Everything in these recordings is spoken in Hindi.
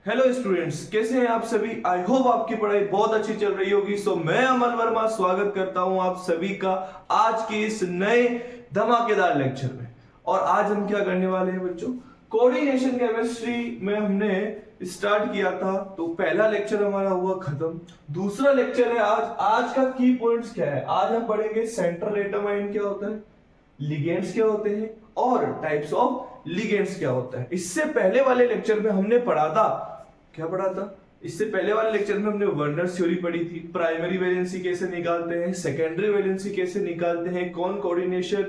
हेलो स्टूडेंट्स, कैसे हैं आप सभी। आई होप आपकी पढ़ाई बहुत अच्छी चल रही होगी। सो मैं अमन वर्मा स्वागत करता हूं आप सभी का आज के इस नए धमाकेदार लेक्चर में। और आज हम क्या करने वाले हैं बच्चों, कोऑर्डिनेशन केमिस्ट्री में हमने स्टार्ट किया था, तो पहला लेक्चर हमारा हुआ खत्म। दूसरा लेक्चर है आज। आज का की पॉइंट्स क्या है, आज हम पढ़ेंगे सेंट्रल एटम आयन क्या होता है, लिगेंड्स क्या होते हैं और टाइप्स ऑफ लिगेंड्स क्या होता है। इससे पहले वाले लेक्चर में हमने पढ़ा था, क्या पढ़ा था, इससे पहले वाले लेक्चर में हमने वर्नर्स थ्योरी पढ़ी थी, प्राइमरी वैलेंसी कैसे निकालते हैं, सेकेंडरी वैलेंसी कैसे निकालते हैं, कौन कोऑर्डिनेशन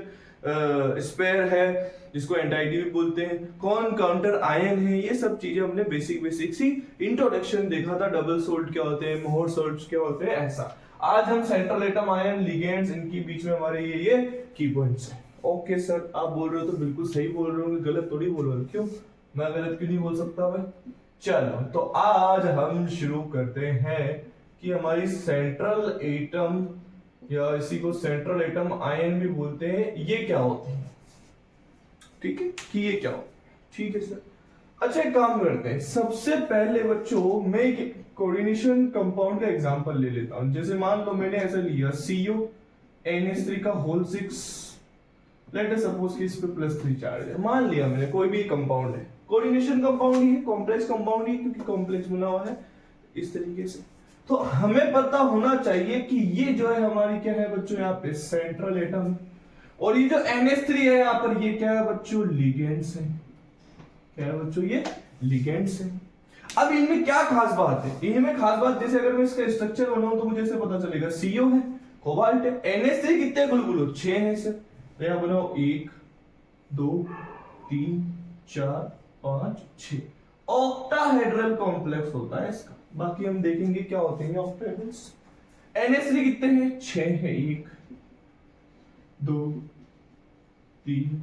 स्पेयर है जिसको एंटाइडी भी बोलते हैं, कौन काउंटर आयन है, ये सब चीजें हमने बेसिक सी इंट्रोडक्शन देखा था। डबल सोल्ट क्या होते हैं, मोहर सोल्ट क्या होते हैं, ऐसा। आज हम सेंट्रल एटम आयन, लिगेंड्स, इनके बीच में हमारे ये की पॉइंट्स हैं। ओके सर, आप बोल रहे हो तो बिल्कुल सही बोल रहे हो, गलत थोड़ी बोल रहे हो। क्यों, मैं गलत क्यों नहीं बोल सकता भाई। चलो तो आज हम शुरू करते हैं कि हमारी सेंट्रल एटम या इसी को सेंट्रल एटम आयन भी बोलते हैं, ये क्या होते हैं। ठीक है कि ये क्या हो, ठीक है सर। अच्छा एक काम करते हैं, सबसे पहले बच्चों मैं एक कोऑर्डिनेशन कंपाउंड का एग्जांपल ले लेता हूं। जैसे मान लो मैंने ऐसा लिया CO NH3 का होल 6, लेट अस सपोज कि इस पे +3 चार्ज है। मान लिया मैंने कोई भी कंपाउंड है, कोऑर्डिनेशन कंपाउंड ही है, कॉम्प्लेक्स कंपाउंड ही, क्योंकि कॉम्प्लेक्स बना हुआ है इस तरीके से। तो हमें पता होना चाहिए कि ये जो है हमारी क्या है बच्चों, यहाँ पे सेंट्रल एटम, और ये जो NH3 है यहाँ पर, ये क्या है बच्चों, लिगेंड्स है। क्या है बच्चों, ये लिगेंड्स है। अब इनमें क्या खास बात है, इनमें खास बात, जैसे अगर मैं इसका स्ट्रक्चर बनाऊं तो मुझे ऐसे पता चलेगा, CO है, कोबाल्ट है, NH3 कितने गुलगुलो, 6 है सर। तो यहां बनाओ 1 2 3 4 5 6, ऑक्टाहेड्रल कॉम्प्लेक्स होता है इसका। बाकी हम देखेंगे क्या होते हैं ऑक्टाहेड्रल्स। NH3 कितने हैं, 6 है, 1 2 3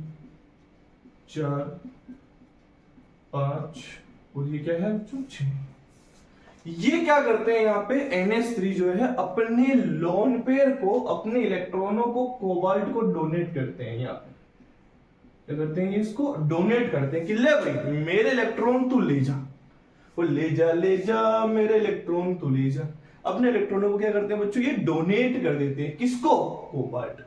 4 5, और ये क्या है बच्चों, 6। ये क्या करते हैं यहाँ पे, NH3 जो है अपने लोन पेयर को, अपने इलेक्ट्रॉनों को कोबाल्ट को डोनेट करते हैं। यहाँ पे क्या करते हैं, ये इसको डोनेट करते हैं कि ले भाई मेरे इलेक्ट्रॉन तू ले जा, वो ले जा मेरे इलेक्ट्रॉन तू ले जा। अपने इलेक्ट्रॉनों को क्या करते हैं बच्चों, ये डोनेट कर देते हैं, किसको, कोबाल्ट।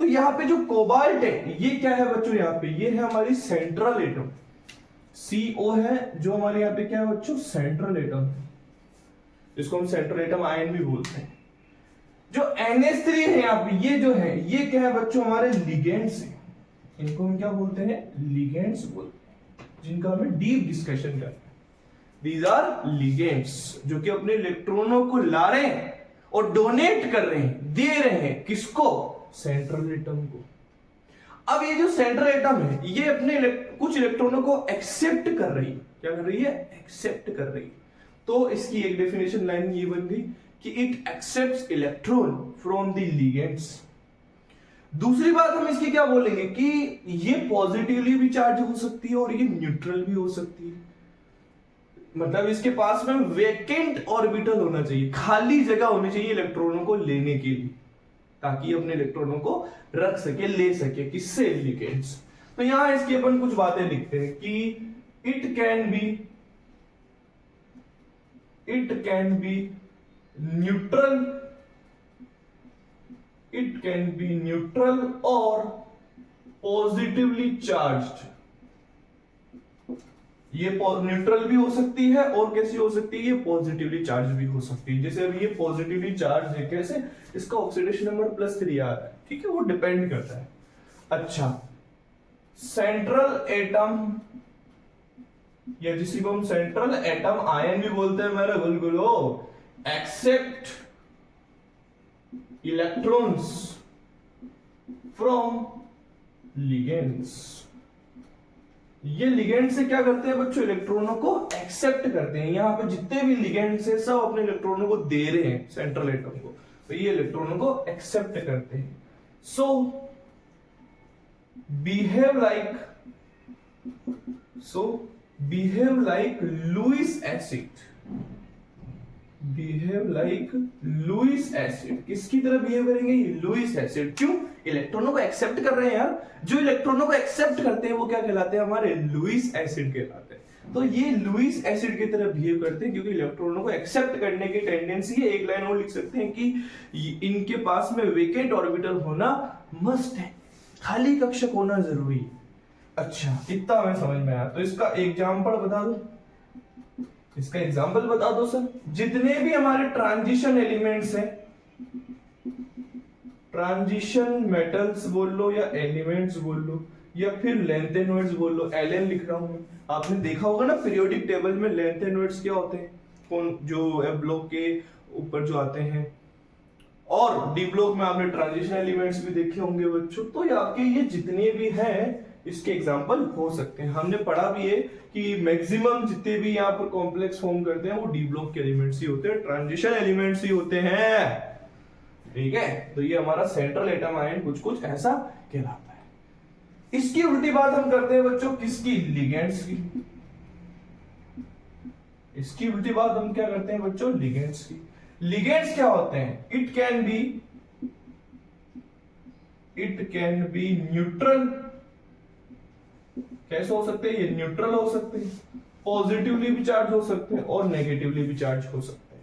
तो यहाँ पे जो कोबाल्ट है ये क्या है बच्चों, यहाँ पे ये है हमारी सेंट्रल एटम, CO है जो हमारे यहाँ पे क्या है बच्चों, सेंट्रल एटम, जिसको हम सेंट्रल एटम आयन भी बोलते हैं। जो NH3 है यहाँ पे, ये जो है ये क्या है बच्चों, हमारे लिगेंड्स हैं। इनको हम क्या बोलते हैं, लिगेंड्स बोलते हैं, जिनका हमें डीप डिस्कशन करना है। दीज आर लिगेंड्स, जो कि अपने इलेक्ट्रॉनों को ला रहे हैं और डोनेट कर रहे हैं, दे रहे हैं, किसको, सेंट्रल एटम को। अब ये जो सेंट्रल एटम है ये अपने कुछ इलेक्ट्रॉनों को एक्सेप्ट कर रही है। क्या कर रही है, एक्सेप्ट कर रही है। तो इसकी एक डेफिनेशन लाइन ये बन गई कि it accepts electron from the ligands. दूसरी बात हम इसकी क्या बोलेंगे कि ये पॉजिटिवली भी चार्ज हो सकती है और ये न्यूट्रल भी हो सकती है। मतलब इसके पास में वेकेंट ऑर्बिटल होना चाहिए, खाली जगह होनी चाहिए इलेक्ट्रॉनों को लेने के लिए, ताकि अपने इलेक्ट्रॉनों को रख सके, ले सके, किससे, लिगेंड्स। तो यहां इसकी अपन कुछ बातें लिखते हैं कि इट कैन बी न्यूट्रल और पॉजिटिवली चार्ज्ड। ये न्यूट्रल भी हो सकती है और कैसी हो सकती है, ये पॉजिटिवली चार्ज भी हो सकती है। जैसे अभी ये पॉजिटिवली चार्ज है, कैसे, इसका ऑक्सीडेशन नंबर +3 आ रहा है, ठीक है, वो डिपेंड करता है। अच्छा, सेंट्रल एटम या जिसको हम सेंट्रल एटम आयन भी बोलते हैं मेरे गुलगुलो, एक्सेप्ट इलेक्ट्रॉन्स फ्रॉम लिगेंड्स। ये लिगेंड से क्या करते हैं बच्चों, इलेक्ट्रॉनों को एक्सेप्ट करते हैं। यहां पे जितने भी लिगेंड्स हैं सब अपने इलेक्ट्रॉनों को दे रहे हैं सेंट्रल एटम को, तो ये इलेक्ट्रॉनों को एक्सेप्ट करते हैं। So behave like Lewis acid, Lewis acid. किसकी तरह बिहेव करेंगे, लुईस एसिड। क्यों, इलेक्ट्रॉनों को एक्सेप्ट कर रहे हैं यार। जो इलेक्ट्रॉनों को एक्सेप्ट करते हैं वो क्या कहलाते हैं, हमारे लुईस एसिड कहलाते हैं। तो ये लुईस एसिड की तरह बिहेव करते हैं क्योंकि इलेक्ट्रॉनों को एक्सेप्ट करने की टेंडेंसी है। एक लाइन और लिख सकते हैं कि इनके पास में वेकेंट ऑर्बिटल होना मस्ट है, खाली कक्षक होना जरूरी है। अच्छा, इतना हमें समझ में आया। तो इसका एग्जांपल बता दो, इसका एग्जांपल बता दो सर। जितने भी हमारे ट्रांजिशन एलिमेंट्स हैं, ट्रांजिशन मेटल्स बोल लो या एलिमेंट्स बोल लो या फिर लेंथेनॉइड्स बोल लो, एलएन लिख रहा हूं मैं। आपने देखा होगा ना पीरियोडिक टेबल में लेंथेनॉइड्स क्या होते हैं, कौन जो एफ ब्लॉक के ऊपर जो आते हैं, और डी ब्लॉक में आपने ट्रांजिशन एलिमेंट्स भी देखे होंगे बच्चों। तो ये आपके ये जितने भी हैं इसके एग्जांपल हो सकते हैं। हमने पढ़ा भी है कि मैक्सिमम जितने भी यहाँ पर कॉम्प्लेक्स फॉर्म करते हैं वो डी ब्लॉक के एलिमेंट्स ही होते हैं, ट्रांजिशन एलिमेंट्स ही होते हैं। ठीक है, तो ये हमारा सेंट्रल एटम आयन कुछ कुछ ऐसा कहलाता है। इसकी उल्टी बात हम करते हैं बच्चों किसकी, लिगेंड्स की। इसकी उल्टी बात हम क्या करते हैं बच्चों, लिगेंड्स की। लिगेंड्स क्या होते हैं, इट कैन बी न्यूट्रल। कैसे हो सकते हैं, ये न्यूट्रल हो सकते हैं, पॉजिटिवली भी चार्ज हो सकते हैं और नेगेटिवली भी चार्ज हो सकते हैं।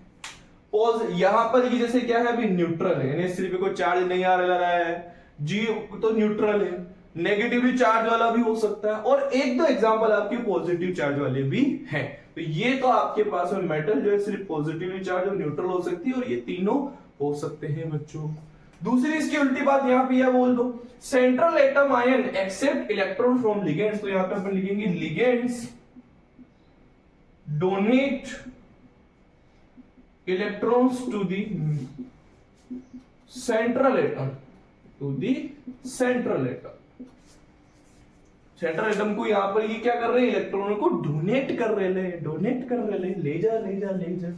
यहां पर ये जैसे क्या है, अभी न्यूट्रल है, यानी सिर्फ कोई चार्ज नहीं आ रहा है, जी तो न्यूट्रल है। नेगेटिवली चार्ज वाला भी हो सकता है, और एक दो एग्जांपल आपके पॉजिटिव चार्ज वाले भी हैं। तो ये तो आपके पास में मेटल जो है सिर्फ पॉजिटिवली चार्ज और न्यूट्रल हो सकती है, और ये तीनों हो सकते हैं बच्चों। दूसरी इसकी उल्टी बात यहां पे यह बोल दो, central atom ion accept electron from ligands. तो यहां पे अपन लिखेंगे ligands donate electrons to the central atom, central atom को यहां पर ये क्या कर रहे हैं, इलेक्ट्रॉनों को डोनेट कर रहे हैं, ले जा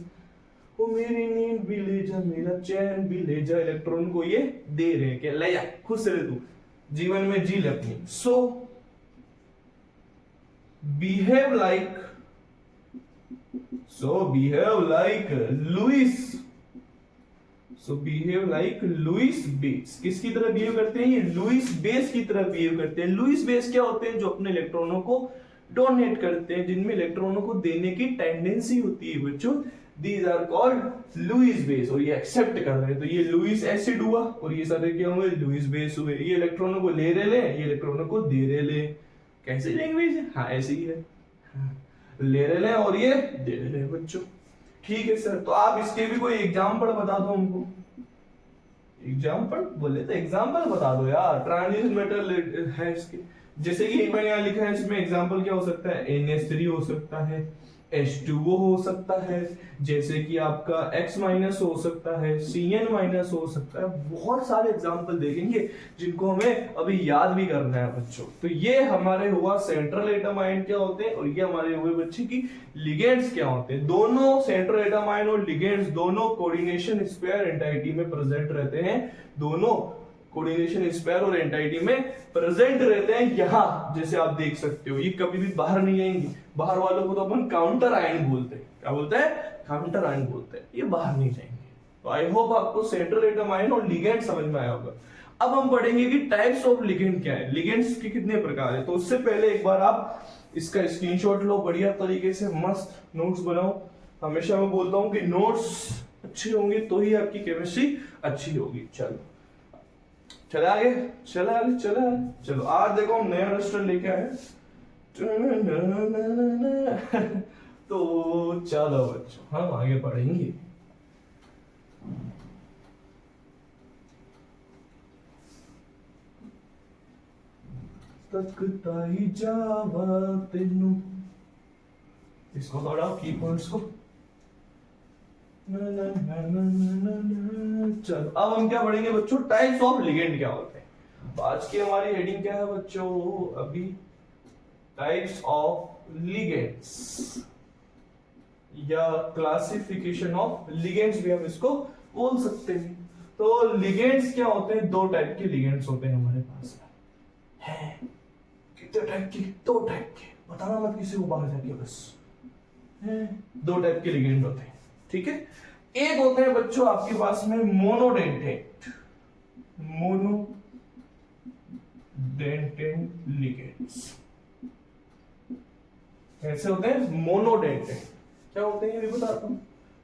वो मेरी नींद भी ले जा, मेरा चैन भी ले जा, इलेक्ट्रॉन को ये दे रहे हैं, ले जा, खुश रहे तू, जीवन में जी ले अपनी। सो बिहेव लाइक लुईस बेस। किसकी तरह बिहेव करते हैं, ये लुईस बेस की तरह बिहेव करते हैं। लुईस बेस क्या होते हैं, जो अपने इलेक्ट्रॉनों को डोनेट करते हैं, जिनमें इलेक्ट्रॉनों को देने की टेंडेंसी होती है बच्चों, these are called Lewis base. और ये एक्सेप्ट कर रहे हैं, तो ये लुईस एसिड हुआ और ये सारे क्या हुए, लुईस बेस हुए। ये इलेक्ट्रॉनों को ले रहे ले, ये इलेक्ट्रॉनों को दे रहे ले। कैसी लैंग्वेज है, हाँ ऐसी ही है, ले रहे ले और ये दे रहे ले बच्चों। ठीक है सर, तो आप इसके भी कोई एग्जाम्पल बता दो हमको। एग्जाम्पल बोले तो एग्जाम्पल बता दो यार, ट्रांजिशन मेटल है इसके, जैसे कि मैंने यहाँ लिखा है, इसमें एग्जाम्पल क्या हो सकता है, NH3 हो सकता है, H2O हो सकता है, जैसे कि आपका X- हो सकता है, Cn- हो सकता है। बहुत सारे एग्जाम्पल देखेंगे जिनको हमें अभी याद भी करना है बच्चों। तो ये हमारे हुआ सेंट्रल एटम आयन क्या होते हैं, और ये हमारे हुए बच्चे की लिगेंड्स क्या होते हैं। दोनों सेंट्रल एटम आयन और लिगेंड्स दोनों कोऑर्डिनेशन स्क्वायर एंटाइटी में प्रेजेंट रहते हैं, दोनों कोऑर्डिनेशन स्क्वायर और एंटाइटी में प्रेजेंट रहते हैं। यहां जैसे आप देख सकते हो, ये कभी भी बाहर नहीं आएंगे। बाहर वालों को तो अपन काउंटर आयन बोलते हैं, क्या बोलते हैं, काउंटर आयन बोलते हैं, ये बाहर नहीं जाएंगे। तो आई होप आपको सेंट्रल एटम आयन और लिगेंड समझ में आया होगा। अब हम पढ़ेंगे कि टाइप्स ऑफ लिगेंड क्या है, लिगेंड्स के कितने प्रकार है। तो उससे पहले एक बार आप इसका स्क्रीनशॉट लो, बढ़िया तरीके से मस्त नोट्स बनाओ। हमेशा मैं बोलता हूं कि नोट्स अच्छे होंगे तो ही आपकी केमिस्ट्री अच्छी होगी। चलो आगे। चलो आज देखो हम नया रजिस्टर लेके आए। तो चलो बच्चों हम आगे पढ़ेंगे। तकता ही जावा तेनू, इसको थोड़ा की पॉइंट्स को। चलो अब हम क्या पढ़ेंगे बच्चों, टाइप्स ऑफ लिगेंड क्या होते हैं। तो आज की हमारी हेडिंग क्या है बच्चों, अभी टाइप्स ऑफ लिगेंड्स या क्लासिफिकेशन ऑफ लिगेंड्स भी हम इसको बोल सकते हैं। तो लिगेंड्स क्या होते हैं, दो टाइप के लिगेंड्स होते हैं हमारे पास है। कितने टाइप के, दो टाइप के, बताना मत किसी को बाहर जाके, बस दो टाइप के लिगेंड होते हैं। ठीक है, एक होते हैं बच्चों आपके पास में मोनोडेंटेट लिगेंड्स। ऐसे होते हैं मोनोडेंटेड। क्या होते हैं ये भी बताता हूं।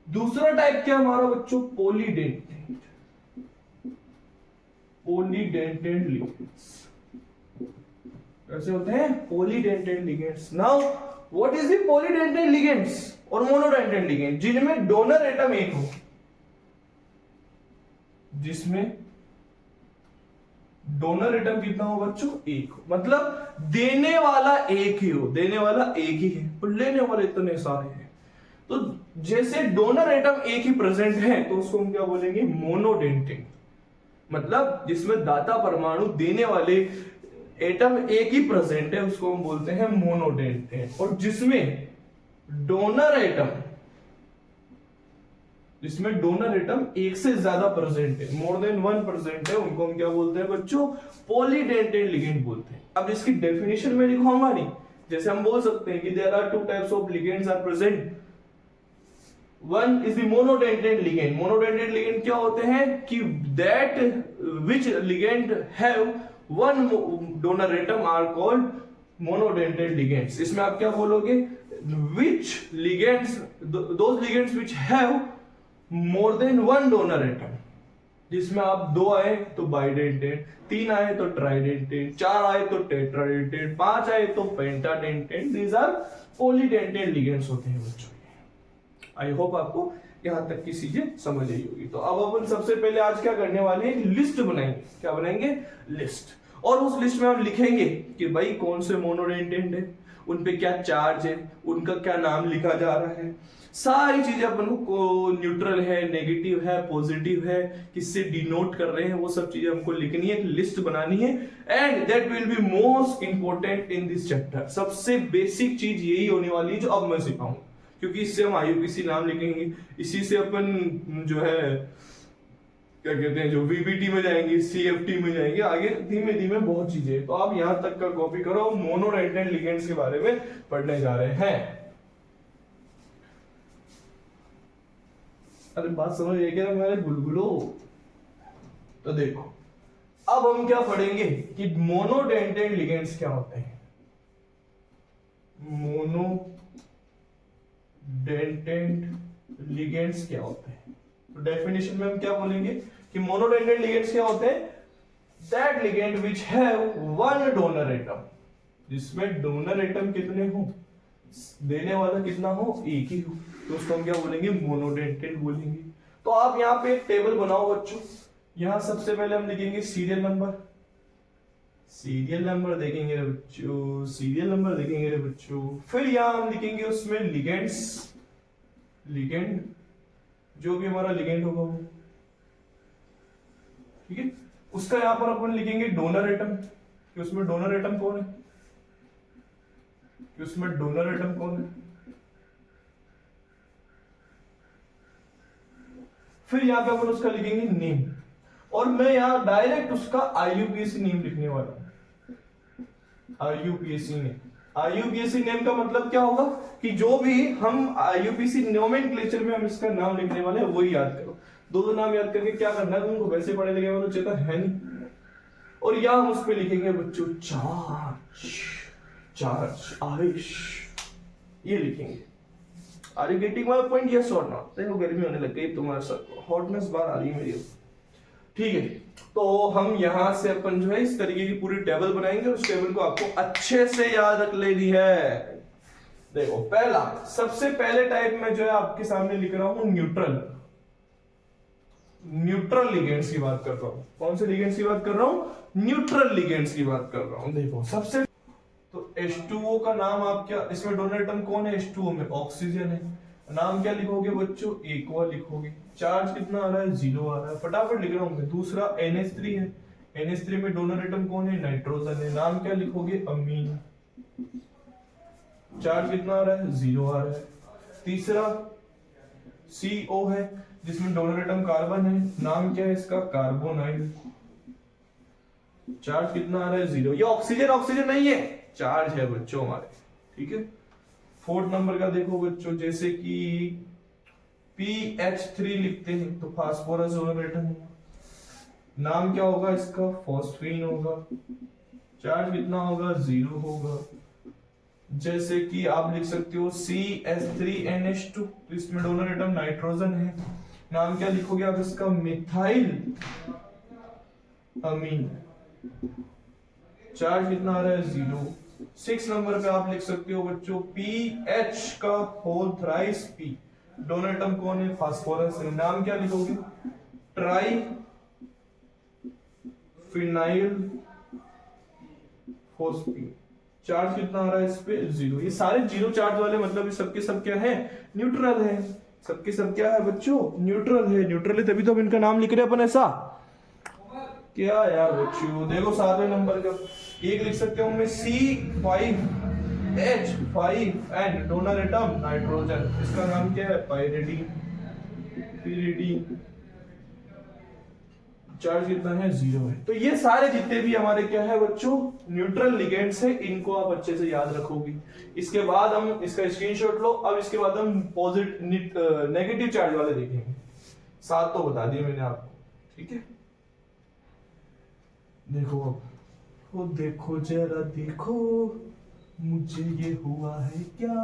दूसरा टाइप क्या हमारा बच्चों, पॉलीडेंटेड। पॉलीडेंटेड लिगेंड्स कैसे होते हैं, polydentate ligands. Now what is the polydentate ligands और मोनोडेंटेड लिगेंड, जिनमें डोनर एटम एक हो, जिसमें डोनर एटम कितना हो बच्चों, एक हो, मतलब देने वाला एक ही हो, देने वाला एक ही है पर लेने वाले इतने सारे हैं। तो जैसे डोनर एटम एक ही प्रेजेंट है तो उसको हम क्या बोलेंगे, मोनोडेंटेड। मतलब जिसमें दाता परमाणु देने वाले एटम एक ही प्रेजेंट है उसको हम बोलते हैं मोनोडेंटेड। और जिसमें डोनर एटम एक से ज्यादा प्रेजेंट है, मोर देन 1 प्रेजेंट है, उनको हम क्या बोलते हैं बच्चों, पॉलीडेंटेड लिगेंड बोलते हैं। अब इसकी डेफिनेशन में लिखूंगा नहीं, जैसे हम बोल सकते हैं कि there are 2 types of ligands are present. One is the monodentate ligand. Monodentate ligand क्या होते हैं कि that which ligand have one donor atom are called monodentate ligands. इसमें आप क्या बोलोगे, which ligands, those ligands which have more than one donor atom, जिसमें आप 2 आए तो बाइडेंटेड, 3 आए तो ट्राइडेंटेड, 4 आए तो टेट्राडेंटेड, 5 आए तो pentadentate. These are polydentate ligands होते हैं बच्चों। आई होप आपको यहां तक की चीजें समझ आई होगी। तो अब अपन सबसे पहले आज क्या करने वाले हैं, लिस्ट बनाएंगे। क्या बनाएंगे, लिस्ट। और उस लिस्ट में हम लिखेंगे कि भाई कौन से मोनोडेंटेड है, उन पे क्या चार्ज है, उनका क्या नाम लिखा जा रहा है, सारी चीजें अपन को, न्यूट्रल है, नेगेटिव है, पॉजिटिव है, किससे डिनोट कर रहे हैं, वो सब चीजें हमको लिखनी है, एक लिस्ट बनानी है। And that will be most important in this chapter. सबसे बेसिक चीज यही होने वाली है जो अब मैं सिखाऊंगा, क्योंकि इससे हम आईयूपीसी नाम लिखेंगे, इसी से अपन जो है क्या कहते हैं, जो वीबीटी में जाएंगे, सीएफटी में जाएंगे, आगे धीमे धीमे बहुत चीजें। तो आप यहां तक का कॉपी करो, मोनोडेंटेड लिगेंड्स के बारे में पढ़ने जा रहे हैं। अरे बात समझ रहे क्या मेरे बुलबुलो। तो देखो अब हम क्या पढ़ेंगे कि मोनोडेंटेड लिगेंड्स क्या होते हैं। मोनोडेंटेड लिगेंड्स क्या होते हैं, तो डेफिनेशन में हम क्या बोलेंगे कि मोनोडेंटेड लिगेंड्स क्या होते हैं, that ligand which have one donor atom, जिसमें डोनर एटम कितने हो, देने वाला कितना हो, एक ही हो, तो उसको हम क्या बोलेंगे, मोनोडेंटेड बोलेंगे। तो आप यहाँ पे एक टेबल बनाओ बच्चों। यहां सबसे पहले हम लिखेंगे सीरियल नंबर, सीरियल नंबर देखेंगे रे बच्चों, सीरियल नंबर देखेंगे रे बच्चों। फिर यहां हम लिखेंगे उसमें लिगेंड्स, लिगेंड जो भी हमारा लिगेंड होगा वो, ठीक है। उसका यहां पर अपन लिखेंगे डोनर एटम, कि उसमें डोनर एटम कौन है, कि उसमें डोनर एटम कौन है। फिर यहां पे अपन उसका लिखेंगे नेम, और मैं यहां डायरेक्ट उसका आईयूपीएसी नेम लिखने वाला हूं। आईयूपीएसी नेम, आईयूपीएसी नेम का मतलब क्या होगा कि जो भी हम आईयूपीएसी नोमेनक्लेचर में हम इसका नाम लिखने वाले हैं वही याद करो। दो नाम याद करके क्या करना है तुमको, वैसे पढ़े लिखे वालों चेता है नहीं। और यहां हम उस पे लिखेंगे बच्चों चार्ज, चार्ज, आवेश, ये लिखेंगे। Are you getting my point, yes और नॉट। देखो गर्मी होने लग गई, तुम्हारे साथ हॉटनेस बाहर आ रही है मेरी, ठीक है। तो हम यहां से अपन जो है इस तरीके की पूरी टेबल बनाएंगे, उस टेबल को आपको अच्छे से याद रख लेनी है। देखो पहला, सबसे पहले टाइप में जो है आपके सामने लिख रहा हूं न्यूट्रल, न्यूट्रल लिगेंड्स की बात कर रहा हूं। कौन से लिगेंड्स की बात कर रहा हूं, न्यूट्रल लिगेंड्स की बात कर रहा हूं। देखो सबसे तो H2O का नाम आप क्या, इसमें डोनर एटम कौन है, H2O में ऑक्सीजन है, नाम क्या लिखोगे बच्चों, एक्वा लिखोगे। चार्ज कितना आ रहा है, 0 आ रहा है, फटाफट लिख रहा हूं मैं। दूसरा NH3 है, NH3 में डोनर एटम कौन है, नाइट्रोजन है, नाम क्या लिखोगे, अमीन। चार्ज कितना आ रहा है, 0 आ रहा है। तीसरा CO है, जिसमें डोनर एटम कार्बन है, नाम क्या है इसका, कार्बोनाइल। चार्ज कितना आ रहा है, 0। ये ऑक्सीजन, ऑक्सीजन नहीं है, चार्ज है बच्चों हमारे, ठीक है। फोर्थ नंबर का देखो बच्चों, जैसे कि PH3 लिखते हैं तो फास्फोरस डोनर एटम होगा, नाम क्या होगा इसका, फॉस्फीन होगा। चार्ज कितना होगा, 0 होगा। जैसे कि आप लिख सकते हो CH3NH2, इसमें डोनर एटम नाइट्रोजन है, नाम क्या लिखोगे आप इसका, मिथाइल अमीन। चार्ज कितना आ रहा है, 0। 6 नंबर पे आप लिख सकते हो बच्चों PH का whole thrice P, donor atom कौन है, फास्फोरस है, नाम क्या लिखोगे, ट्राई फिनाइल फोस्फीन। चार्ज कितना आ रहा है इस पे, 0। ये सारे 0 चार्ज वाले, मतलब ये सबके सब क्या है, न्यूट्रल है। सबके सब क्या है बच्चों, न्यूट्रल है। न्यूट्रल है तभी तो अब इनका नाम लिख रहे हैं अपन ऐसा। क्या यार बच्चों, देखो 7वें नंबर का एक लिख सकते हो मैं C5H5N, डोनर एटम नाइट्रोजन, इसका नाम क्या है, पाइरिडीन। चार्ज कितना है, 0 है। तो ये सारे जितने भी हमारे क्या है बच्चों, न्यूट्रल लिगेंड्स है, इनको आप अच्छे से याद रखोगे। इसके बाद हम इसका स्क्रीनशॉट लो। अब इसके बाद हम नेगेटिव चार्ज वाले देखेंगे। 7 तो बता दिए मैंने आपको, ठीक है। देखो अब, वो देखो जरा देखो, मुझे ये हुआ है क्या,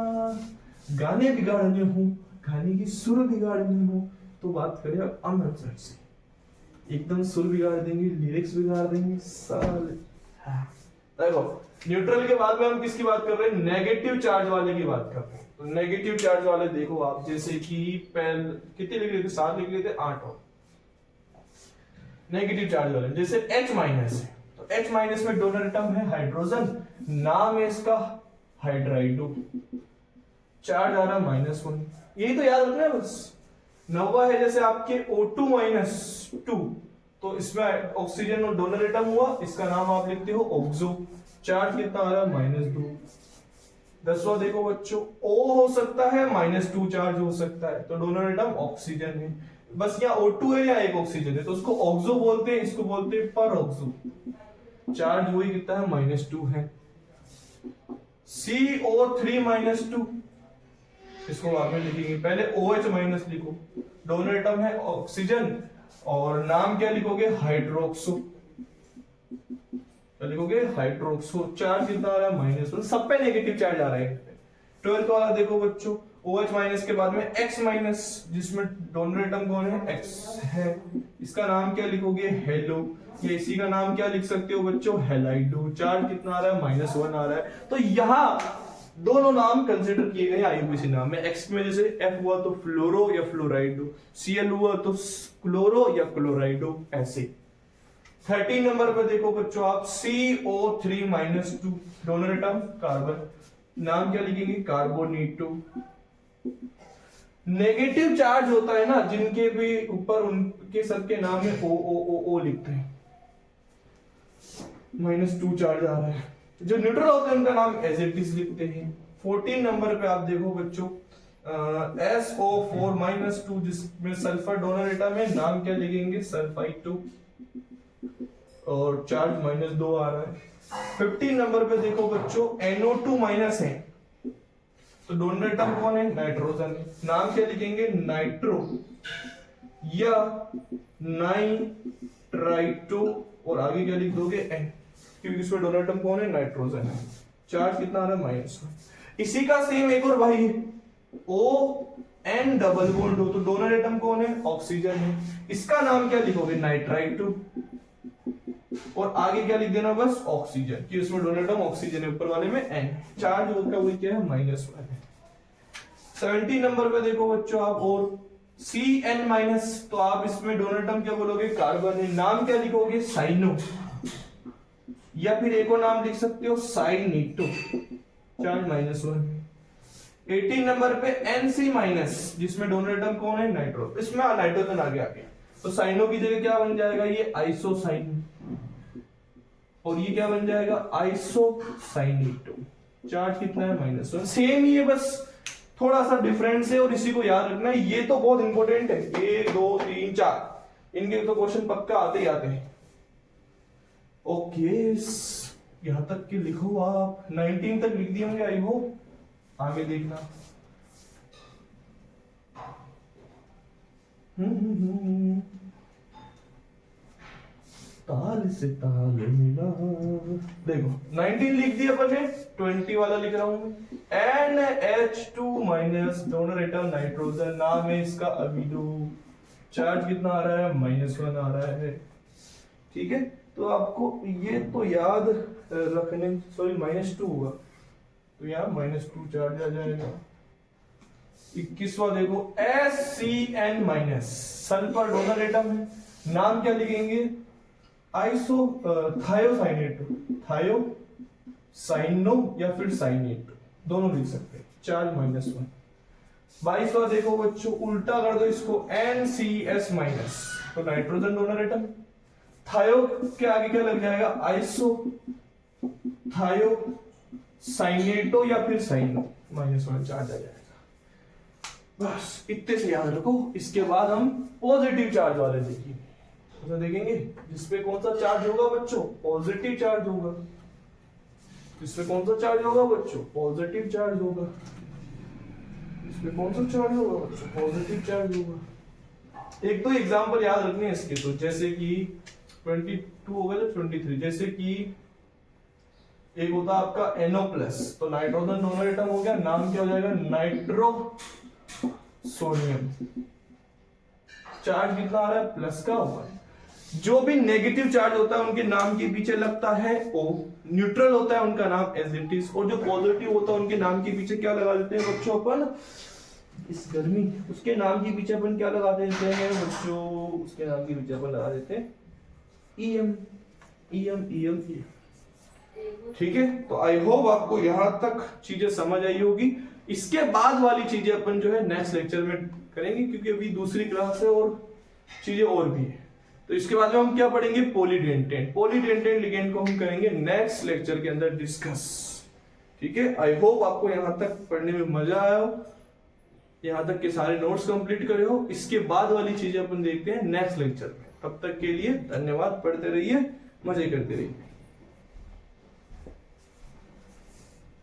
गाने बिगाड़ने हूँ, गाने की सुर बिगाड़नी हो। तो बात करें अब अमन सर से, एकदम सुर बिगाड़ देंगे, लिरिक्स बिगाड़ देंगे साले। देखो न्यूट्रल के बाद में हम किसकी बात कर रहे हैं, नेगेटिव चार्ज वाले की बात कर रहे हैं। तो नेगेटिव चार्ज वाले देखो आप, जैसे कि पहले कितने लिख रहे थे, 7 लिख रहे थे, 8 और नेगेटिव चार्ज वाले, जैसे H माइनस है, तो H माइनस में डोनर एटम है हाइड्रोजन, नाम है इसका हाइड्राइडो, चार्ज आ रहा है -1। यही तो याद रखना है बस। 9वां है जैसे आपके O2 माइनस 2, तो इसमें ऑक्सीजन और डोनर एटम हुआ, इसका नाम आप लिखते हो ऑक्सो, चार्ज कितना आ रहा है, -2। 10वां देखो बच्चों, O हो सकता है, -2 चार्ज हो सकता है, तो डोनर एटम ऑक्सीजन है। बस यहाँ O2 है या एक ऑक्सीजन है, तो उसको ऑक्सो बोलते हैं, इसको बोलते हैं पर ऑक्सो। चार्ज वही कितना है, -2 है। CO3 -2, इसको बाद में लिखेंगे, पहले OH माइनस लिखो, डोनर एटम है ऑक्सीजन, और नाम क्या लिखोगे, हाइड्रोक्सो, लिखोगे हाइड्रोक्सो, चार्ज कितना आ रहा है, -1। सब पे नेगेटिव चार्ज आ रहा है। 12th वाला देखो बच्चों, OH माइनस के बाद में X माइनस, जिसमें डोनर एटम कौन है, X है, इसका नाम क्या लिखोगे, हेलो, ये इसी का नाम क्या लिख सकते हो बच्चों, हेलाइडो, चार्ज कितना आ रहा है, -1 आ रहा है। तो यहाँ दोनों नाम कंसीडर किए गए आईयूपीएसी नाम में। X में जैसे F हुआ तो फ्लोरो या फ्लोराइडो, Cl हुआ तो क्लोरो या क्लोराइडो, ऐसे। 13 नंबर पे देखो बच्चों आप, CO3 -2, डोनर एटम कार्बन, नाम क्या लिखेंगे, कार्बोनेटो। नेगेटिव चार्ज होता है ना, जिनके भी ऊपर उनके सबके नाम में O लिखते हैं, -2 चार्ज आ रहा है। जो न्यूट्रल होते हैं उनका नाम एज इट इज लिखते हैं। 14 नंबर पे आप देखो बच्चों, SO4 -2, जिसमें सल्फर डोनर एटम है, नाम क्या लिखेंगे, सल्फाइड 2, और चार्ज -2 आ रहा है। 15 नंबर पे देखो बच्चों, NO2 माइनस है, तो डोनर एटम कौन है, नाइट्रोजन, नाम क्या लिखेंगे, नाइट्रो या नाइट्राइटो, और आगे क्या लिख दोगे, N, क्योंकि इसमें डोनर एटम कौन है, नाइट्रोजन है। चार्ज कितना आ रहा है, -1। इसी का सेम एक और भाई, ON डबल बॉन्ड हो, तो डोनर एटम कौन है, ऑक्सीजन है, इसका नाम क्या लिखोगे, नाइट्राइटो, और आगे क्या लिख देना, बस ऑक्सीजन, कि उसमें डोनर एटम ऑक्सीजन है, ऊपर वाले में N, चार्ज होता है वही क्या है, -1 है। 17 नंबर पे देखो बच्चों आप, और CN-, तो आप इसमें डोनर एटम क्या बोलोगे, कार्बन है, नाम क्या लिखोगे, साइनो, या फिर एक और नाम लिख सकते हो, साइनेटो, चार्ज -1। 18 नंबर पे NC-, जिसमें डोनर एटम कौन है, नाइट्रो, इसमें नाइट्रोजन आगे आ गया, तो साइनो की जगह क्या बन जाएगा, ये आइसोसाइन, और ये क्या बन जाएगा, आइसोसाइनेटो, चार्ज कितना है, -1। सेम ही है, बस थोड़ा सा डिफरेंस है, और इसी को याद रखना है, ये तो बहुत इंपॉर्टेंट है, 1 2 3 4, इनके तो क्वेश्चन पक्का आते ही आते हैं। ओके, यहां तक के लिखो आप, 19 तक लिख दिए होंगे आई होप, आगे देखना। ताल से ताल मिला, देखो 19 लिख दिया अपन ने, 20 वाला लिख रहा हूं NH2 माइनस दोनों एटम नाइट्रोजन, नाम है इसका अमीनो, चार्ज कितना आ रहा है -1 आ रहा है। ठीक है, तो आपको ये तो याद रखने, सॉरी -2 होगा तो यहाँ -2 चार्ज आ जाएगा। 21वां देखो SCN minus, sulphur donor atom है, नाम क्या लिखेंगे आइसो थायोसाइनेट, थायोसाइनो या फिर साइनेट दोनों लिख सकते हैं, चार्ज -1। 22वां देखो बच्चों, उल्टा कर दो इसको NCS माइनस, तो नाइट्रोजन डोनर एटम, थायो के आगे क्या लग जाएगा आइसो थायो साइनेटो या फिर साइनो, -1 चार्ज आ जाएगा। बस इतने से याद रखो। इसके बाद हम पॉजिटिव चार्ज वाले देखेंगे, तो देखेंगे जिसपे कौन सा चार्ज होगा बच्चों, पॉजिटिव चार्ज होगा। जिसपे कौन सा चार्ज होगा बच्चों, पॉजिटिव चार्ज होगा। इसमें कौन सा चार्ज होगा बच्चों, पॉजिटिव चार्ज होगा। एक दो एग्जांपल याद रखने हैं इसके, तो जैसे कि 22 होगा जब 23, जैसे कि एक होता आपका NO+, तो नाइट्रोजन डोनर एटम हो गया, नाम क्या हो जाएगा नाइट्रो सोडियम, चार्ज कितना आ रहा है प्लस का हुआ है। जो भी नेगेटिव चार्ज होता है उनके नाम के पीछे लगता है O, न्यूट्रल होता है उनका नाम एज इट इज, और जो पॉजिटिव होता है उनके नाम के पीछे क्या लगा देते हैं बच्चों अपन, इस गर्मी उसके नाम के पीछे अपन क्या लगा देते हैं बच्चों, उसके नाम के पीछे अपन लगा देते हैं EM। ठीक है, तो आई होप आपको यहां तक चीजें समझ आई होगी। इसके बाद वाली चीजें अपन जो है नेक्स्ट लेक्चर में करेंगे, क्योंकि अभी दूसरी क्लास है और चीजें और भी है। तो इसके बाद में हम क्या पढ़ेंगे, पॉलीडेंटेट लिगेंड को हम करेंगे नेक्स्ट लेक्चर के अंदर डिस्कस। ठीक है, आई होप आपको यहां तक पढ़ने में मजा आया हो, यहां तक के सारे नोट्स कंप्लीट करे हो। इसके बाद वाली चीजें अपन देखते हैं नेक्स्ट लेक्चर में। तब तक के लिए धन्यवाद, पढ़ते रहिए, मजे करते रहिए।